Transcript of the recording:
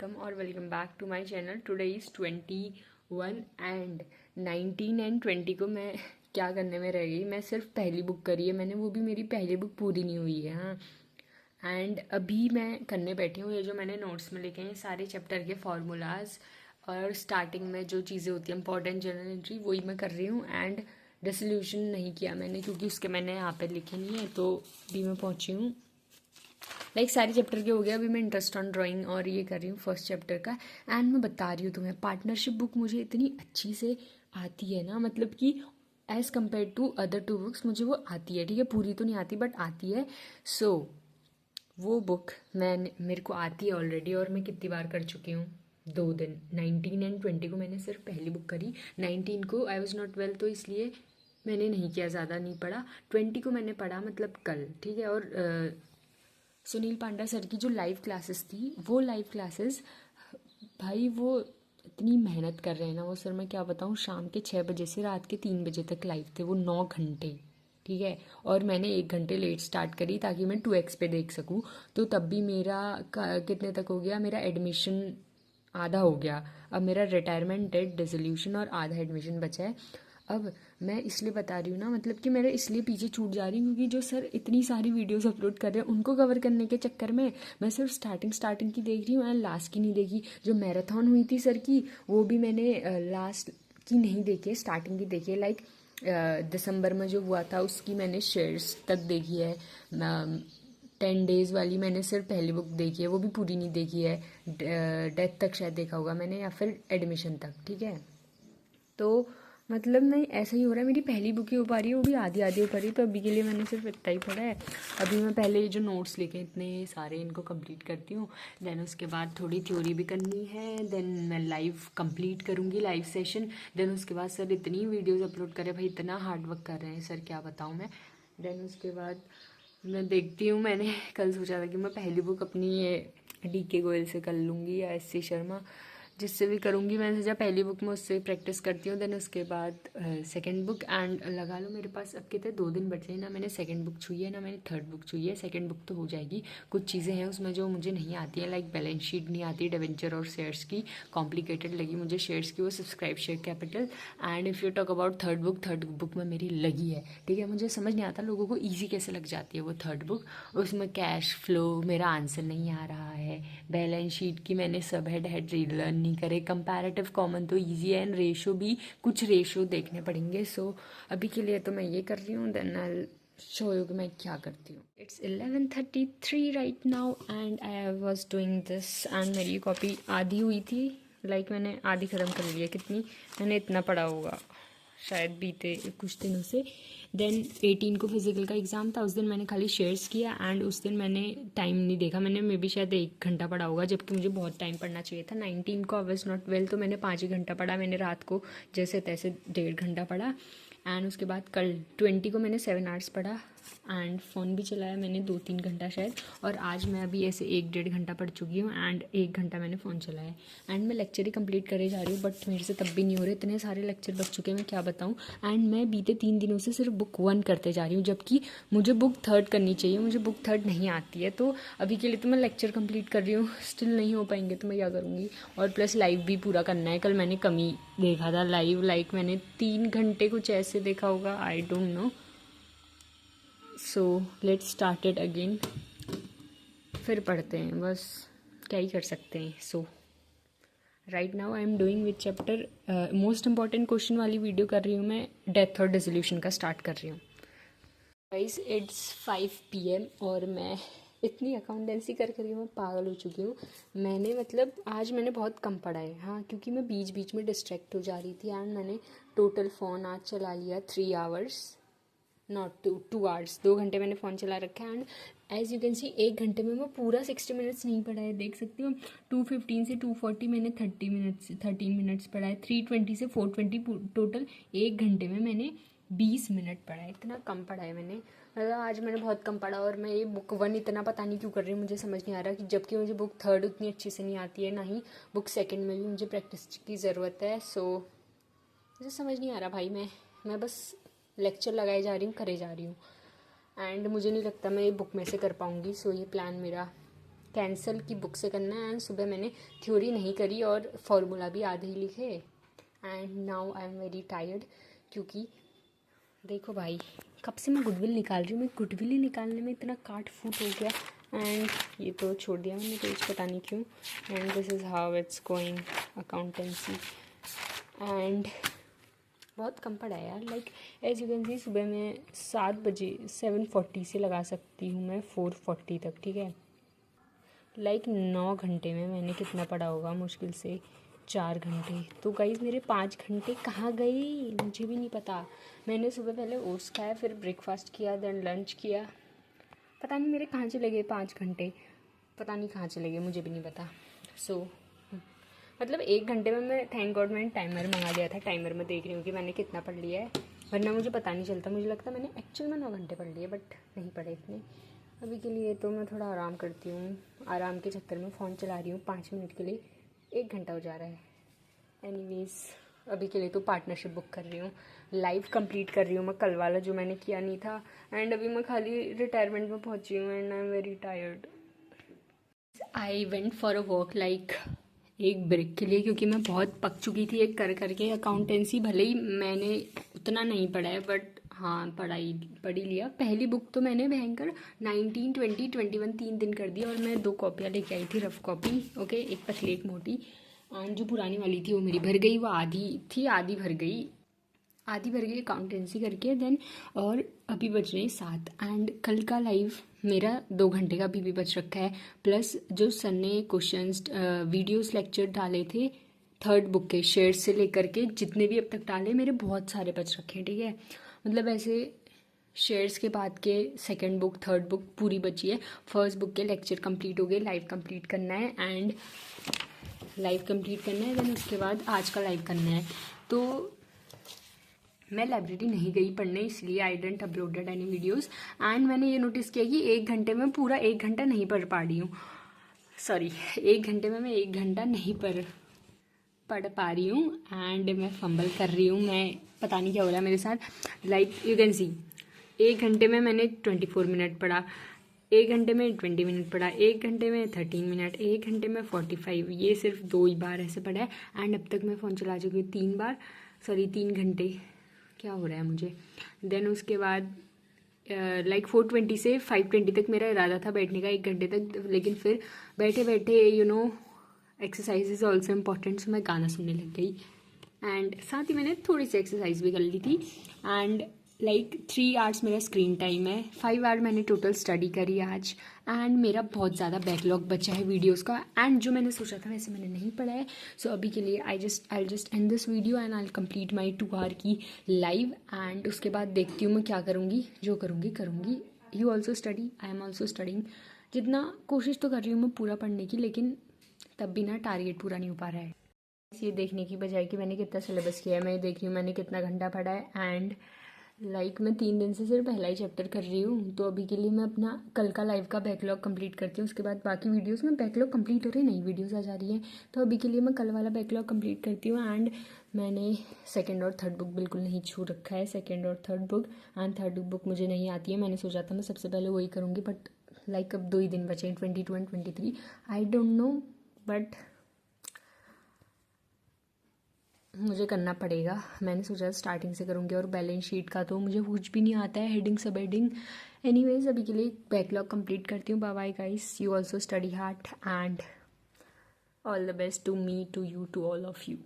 अस्सलाम और welcome back to my channel. Today is 21 and 19 and 20 को मैं क्या करने में रह गई। मैं सिर्फ पहली बुक करी है मैंने, वो भी मेरी पहली बुक पूरी नहीं हुई है। हाँ, एंड अभी मैं करने बैठी हूँ। ये जो मैंने नोट्स में लिखे हैं सारे चैप्टर के फार्मूलाज और स्टार्टिंग में जो चीज़ें होती हैं इंपॉर्टेंट जर्नल एंट्री, वही मैं कर रही हूँ। एंड रेसोल्यूशन नहीं किया मैंने क्योंकि उसके मैंने यहाँ पे लिखे नहीं है, तो अभी मैं पहुँची हूँ। सारे चैप्टर के हो गया। अभी मैं इंटरेस्ट ऑन ड्राइंग और ये कर रही हूँ फर्स्ट चैप्टर का। एंड मैं बता रही हूँ तुम्हें, पार्टनरशिप बुक मुझे इतनी अच्छी से आती है ना, मतलब कि as compare to other two books मुझे वो आती है। ठीक है, पूरी तो नहीं आती बट आती है। सो वो बुक मेरे को आती है ऑलरेडी और मैं कितनी बार कर चुकी हूँ, 2 दिन। 19 एंड 20 को मैंने सिर्फ पहली बुक करी। 19 को आई वॉज नॉट वेल, तो इसलिए मैंने नहीं किया, ज़्यादा नहीं पढ़ा। 20 को मैंने पढ़ा, मतलब कल। ठीक है, और सुनील पांडा सर की जो लाइव क्लासेस थी, वो लाइव क्लासेस भाई वो इतनी मेहनत कर रहे हैं ना वो सर, मैं क्या बताऊँ। शाम के 6 बजे से रात के 3 बजे तक लाइव थे वो, 9 घंटे। ठीक है, और मैंने 1 घंटे लेट स्टार्ट करी ताकि मैं 2x पे देख सकूँ। तो तब भी मेरा कितने तक हो गया, मेरा एडमिशन आधा हो गया। अब मेरा रिटायरमेंट डेट, डिसोल्यूशन और आधा एडमिशन बचा है। अब मैं इसलिए बता रही हूँ ना, मतलब कि मेरे इसलिए पीछे छूट जा रही हूँ क्योंकि जो सर इतनी सारी वीडियोस अपलोड कर रहे हैं उनको कवर करने के चक्कर में मैं सिर्फ स्टार्टिंग की देख रही हूँ एंड लास्ट की नहीं देखी। जो मैराथन हुई थी सर की, वो भी मैंने लास्ट की नहीं देखी है, स्टार्टिंग की देखी है। दिसंबर में जो हुआ था उसकी मैंने शेयर्स तक देखी है। 10 डेज़ वाली मैंने सिर्फ पहली बुक देखी है, वो भी पूरी नहीं देखी है। डेथ तक शायद देखा होगा मैंने, या फिर एडमिशन तक। ठीक है, तो मतलब नहीं, ऐसा ही हो रहा है। मेरी पहली बुक ही हो पा रही है, वो भी आधी आधी हो पा रही है। तो अभी के लिए मैंने सिर्फ इतना ही पढ़ा है। अभी मैं पहले जो नोट्स लिखे इतने सारे, इनको कंप्लीट करती हूँ। देन उसके बाद थोड़ी थ्योरी भी करनी है। देन मैं लाइव कंप्लीट करूँगी, लाइव सेशन। देन उसके बाद सर इतनी वीडियोज़ अपलोड करे भाई, इतना हार्ड वर्क कर रहे हैं सर, क्या बताऊँ मैं। देन उसके बाद मैं देखती हूँ, मैंने कल सोचा था कि मैं पहली बुक अपनी ये DK गोयल से कर लूँगी या SC शर्मा, जिससे भी करूँगी। मैंने सोचा पहली बुक में उससे प्रैक्टिस करती हूँ। देन उसके बाद सेकंड बुक। एंड लगा लो मेरे पास अब कितने 2 दिन बचे हैं ना। मैंने सेकंड बुक छुई है ना मैंने थर्ड बुक छुई है। सेकंड बुक तो हो जाएगी। कुछ चीज़ें हैं उसमें जो मुझे नहीं आती है, लाइक बैलेंस शीट नहीं आती, डिवेंचर और शेयर्स की कॉम्प्लिकेटेड लगी मुझे शेयर्स की, वो subscribe share capital. And if you talk about third book में मेरी लगी है। ठीक है, मुझे समझ नहीं आता लोगों को ईजी कैसे लग जाती है वो थर्ड बुक। उसमें कैश फ्लो मेरा आंसर नहीं आ रहा है, बैलेंस शीट की मैंने सब हेड लर्न नहीं करे, कंपैरेटिव कॉमन तो इजी है, एंड रेशो भी कुछ रेशो देखने पड़ेंगे। सो अभी के लिए तो मैं ये कर रही हूँ। देन आई शो यू कि मैं क्या करती हूँ। It's 11:33 right now and I was doing this. And मेरी कॉपी आधी हुई थी, मैंने आधी ख़त्म कर ली है। कितनी मैंने इतना पढ़ा होगा शायद बीते कुछ दिनों से। देन 18 को फिज़िकल का एग्ज़ाम था, उस दिन मैंने खाली शेयर्स किया एंड उस दिन मैंने टाइम नहीं देखा। मैंने मे बी शायद 1 घंटा पढ़ा होगा, जबकि मुझे बहुत टाइम पढ़ना चाहिए था। 19 को आई वॉज नॉट वेल, तो मैंने 5 ही घंटा पढ़ा। मैंने रात को जैसे तैसे 1.5 घंटा पढ़ा। एंड उसके बाद कल 20 को मैंने 7 आवर्स पढ़ा एंड फ़ोन भी चलाया मैंने 2-3 घंटा शायद। और आज मैं अभी ऐसे 1-1.5 घंटा पढ़ चुकी हूँ एंड 1 घंटा मैंने फ़ोन चलाया। एंड मैं लेक्चर ही कंप्लीट करे जा रही हूँ बट मेरे से तब भी नहीं हो रहे, इतने सारे लेक्चर बच चुके हैं मैं क्या बताऊँ। एंड मैं बीते 3 दिनों से सिर्फ बुक 1 करते जा रही हूँ, जबकि मुझे बुक 3 करनी चाहिए। मुझे बुक 3 नहीं आती है, तो अभी के लिए तो मैं लेक्चर कंप्लीट कर रही हूँ। स्टिल नहीं हो पाएंगे तो मैं क्या करूँगी। और प्लस लाइव भी पूरा करना है। कल मैंने कम ही देखा था लाइव, मैंने 3 घंटे कुछ ऐसे देखा होगा, I don't know. So let's start it again, फिर पढ़ते हैं, बस क्या ही कर सकते हैं। So right now I am doing which chapter. Most important question वाली वीडियो कर रही हूँ मैं, डेथ और डिसोल्यूशन का स्टार्ट कर रही हूँ। गाइस इट्स 5 PM और मैं इतनी अकाउंटेंसी कर कर मैं पागल हो चुकी हूँ। मैंने मतलब आज मैंने बहुत कम पढ़ा है। हाँ, क्योंकि मैं बीच बीच में डिस्ट्रैक्ट हो जा रही थी। एंड मैंने टोटल फ़ोन आज चला लिया 3 आवर्स, नॉट 2 आवर्स। 2 घंटे मैंने फ़ोन चला रखा है। And as you can see 1 घंटे में मैं पूरा 60 मिनट्स नहीं पढ़ा है, देख सकती हूँ। 2:15 से 2:40 मैंने 13 मिनट्स पढ़ा है। 3:20 से 4:20 टोटल 1 घंटे में मैंने 20 मिनट पढ़ा है। इतना कम पढ़ा है मैंने, मतलब आज मैंने बहुत कम पढ़ा। और मैं ये बुक 1 इतना पता नहीं क्यों कर रही हूँ, मुझे समझ नहीं आ रहा कि जबकि मुझे बुक 3 उतनी अच्छी से नहीं आती है, ना ही बुक 2 में भी मुझे प्रैक्टिस की ज़रूरत है। सो मुझे समझ नहीं आ रहा भाई। मैं बस लेक्चर लगाए जा रही हूँ, करे जा रही हूँ। एंड मुझे नहीं लगता मैं ये बुक में से कर पाऊँगी। सो ये प्लान मेरा कैंसिल की बुक से करना है। एंड सुबह मैंने थ्योरी नहीं करी और फॉर्मूला भी आधे ही लिखे। And now I am very tired, क्योंकि देखो भाई, कब से मैं गुडविल निकाल रही हूँ, मैं गुडविल ही निकालने में इतना काट फूट हो गया। एंड ये तो छोड़ दिया मैंने पेज, पता नहीं क्यों। And this is how it's going accountancy. And बहुत कम पड़ा है यार, like as you can see सुबह में 7 बजे 7:40 से लगा सकती हूँ मैं 4:40 तक, ठीक है। लाइक 9 घंटे में मैंने कितना पढ़ा होगा, मुश्किल से 4 घंटे। तो गाइज मेरे 5 घंटे कहाँ गए मुझे भी नहीं पता। मैंने सुबह पहले ओट्स खाया, फिर ब्रेकफास्ट किया, देन लंच किया। पता नहीं मेरे कहाँ चले गए 5 घंटे, पता नहीं कहाँ चले गए, मुझे भी नहीं पता। सो मतलब 1 घंटे में मैं, थैंक गॉड मैंने टाइमर मंगा लिया था। टाइमर में देख रही हूँ कि मैंने कितना पढ़ लिया है, वरना मुझे पता नहीं चलता। मुझे लगता मैंने एक्चुअल में 9 घंटे पढ़ लिए, बट नहीं पढ़े इतने। अभी के लिए तो मैं थोड़ा आराम करती हूँ। आराम के चक्कर में फ़ोन चला रही हूँ 5 मिनट के लिए, 1 घंटा हो जा रहा है। एनीवेज अभी के लिए तो पार्टनरशिप बुक कर रही हूँ, लाइव कंप्लीट कर रही हूँ मैं, कल वाला जो मैंने किया नहीं था। एंड अभी मैं खाली रिटायरमेंट में पहुँची हूँ and I am very tired. I went for a walk, like एक ब्रेक के लिए, क्योंकि मैं बहुत पक चुकी थी एक कर करके अकाउंटेंसी। भले ही मैंने उतना नहीं पढ़ा है, बट हाँ पढ़ ही लिया। पहली बुक तो मैंने भयंकर 19, 20, 21 3 दिन कर दिया। और मैं 2 कॉपियाँ लेके आई थी, रफ कॉपी, ओके, एक पतली एक मोटी। एंड जो पुरानी वाली थी वो मेरी भर गई, वो आधी थी, आधी भर गई अकाउंटेंसी करके। देन और अभी बज रहे हैं 7। एंड कल का लाइव मेरा 2 घंटे का अभी भी बच रखा है। प्लस जो सर ने क्वेश्चंस वीडियोस लेक्चर डाले थे 3rd बुक के शेयर से लेकर के, जितने भी अब तक डाले मेरे बहुत सारे बच रखे हैं, ठीक है। मतलब ऐसे शेयर्स के बाद के 2nd बुक 3rd बुक पूरी बची है। 1st बुक के लेक्चर कंप्लीट हो गए, लाइव कंप्लीट करना है। एंड लाइव कंप्लीट करना है, देन उसके बाद आज का लाइव करना है। तो मैं लाइब्रेरी नहीं गई पढ़ने, इसलिए I didn't uploaded any videos. And मैंने ये नोटिस किया कि 1 घंटे में पूरा 1 घंटा नहीं पढ़ पा रही हूँ। सॉरी, 1 घंटे में मैं 1 घंटा नहीं पढ़ पा रही हूँ। एंड मैं फंबल कर रही हूँ, मैं पता नहीं क्या हो रहा है मेरे साथ। लाइक यू कैन सी 1 घंटे में मैंने 24 मिनट पढ़ा, 1 घंटे में 20 मिनट पढ़ा, 1 घंटे में 13 मिनट, 1 घंटे में 45। ये सिर्फ 2 ही बार ऐसे पढ़ा है। एंड अब तक मैं फ़ोन चला चुकी हूँ 3 घंटे। क्या हो रहा है मुझे। देन उसके बाद लाइक 4:20 से 5:20 तक मेरा इरादा था बैठने का, 1 घंटे तक। लेकिन फिर बैठे बैठे एक्सरसाइज इज़ ऑल्सो इम्पॉर्टेंट, सो मैं गाना सुनने लग गई। एंड साथ ही मैंने थोड़ी सी एक्सरसाइज भी कर ली थी। एंड लाइक 3 आवर्स मेरा स्क्रीन टाइम है, 5 आवर मैंने टोटल स्टडी करी आज। एंड मेरा बहुत ज़्यादा बैकलॉग बचा है वीडियोस का। एंड जो मैंने सोचा था वैसे मैंने नहीं पढ़ा है। सो अभी के लिए I just end this video and I complete my 2 hour की लाइव। एंड उसके बाद देखती हूँ मैं क्या करूँगी, जो करूँगी। You also study, I am also studying. जितना कोशिश तो कर रही हूँ मैं पूरा पढ़ने की, लेकिन तब भी ना टारगेट पूरा नहीं हो पा रहा है। ये देखने की बजाय कि मैंने कितना सिलेबस किया है, मैं देख रही हूँ मैंने कितना घंटा पढ़ा है। एंड लाइक मैं 3 दिन से सिर्फ पहला ही चैप्टर कर रही हूँ। तो अभी के लिए मैं अपना कल का लाइव का बैकलॉग कंप्लीट करती हूँ। उसके बाद बाकी वीडियोस में बैकलॉग कंप्लीट हो रही है, नई वीडियोस आ जा रही हैं। तो अभी के लिए मैं कल वाला बैकलॉग कंप्लीट करती हूँ। एंड मैंने 2nd और 3rd बुक बिल्कुल नहीं छू रखा है, 2nd और 3rd book. And 3rd book मुझे नहीं आती है, मैंने सोचा था मैं सबसे पहले वही करूँगी, बट लाइक अब 2 ही दिन बचे हैं, 22 and 23। I don't no, but मुझे करना पड़ेगा। मैंने सोचा स्टार्टिंग से करूँगी। और बैलेंस शीट का तो मुझे कुछ भी नहीं आता है, हेडिंग सब हेडिंग। एनीवेज अभी के लिए बैकलॉग कंप्लीट करती हूँ। Bye bye guys, you also study hard and all the best to me, to you, to all of you.